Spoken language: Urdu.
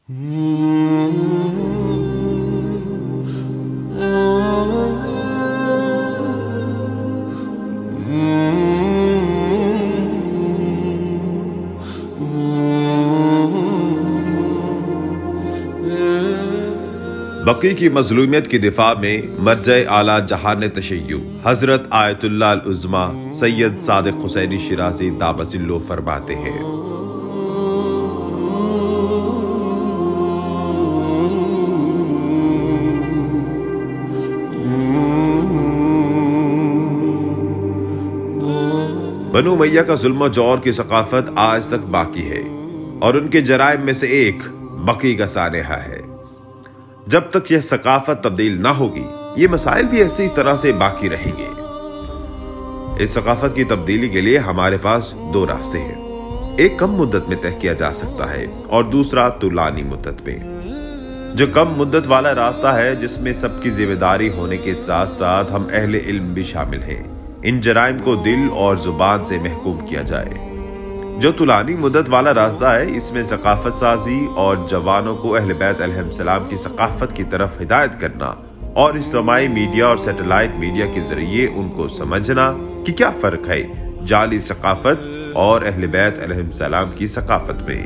بقی کی مظلومیت کی دفاع میں مرجع اعلیٰ جہان تشیع حضرت آیت اللہ العظمی سید صادق حسینی شیرازی دامت ظلہ فرماتے ہیں، بنو امیہ کا ظلم و جور کی ثقافت آج تک باقی ہے، اور ان کے جرائم میں سے ایک بقی کا سانحہ ہے۔ جب تک یہ ثقافت تبدیل نہ ہوگی، یہ مسائل بھی اسی طرح سے باقی رہیں گے۔ اس ثقافت کی تبدیلی کے لیے ہمارے پاس دو راستے ہیں، ایک کم مدت میں طے کیا جا سکتا ہے اور دوسرا طولانی مدت میں۔ جو کم مدت والا راستہ ہے، جس میں سب کی ذمہ داری ہونے کے ساتھ ساتھ ہم اہل علم بھی شامل ہیں، ان جرائم کو دل اور زبان سے محکوم کیا جائے۔ جو طولانی مدت والا راستہ ہے، اس میں ثقافت سازی اور جوانوں کو اہل بیت علیہ السلام کی ثقافت کی طرف ہدایت کرنا، اور اجتماعی میڈیا اور سیٹلائٹ میڈیا کے ذریعے ان کو سمجھنا کہ کیا فرق ہے جعلی ثقافت اور اہل بیت علیہ السلام کی ثقافت میں۔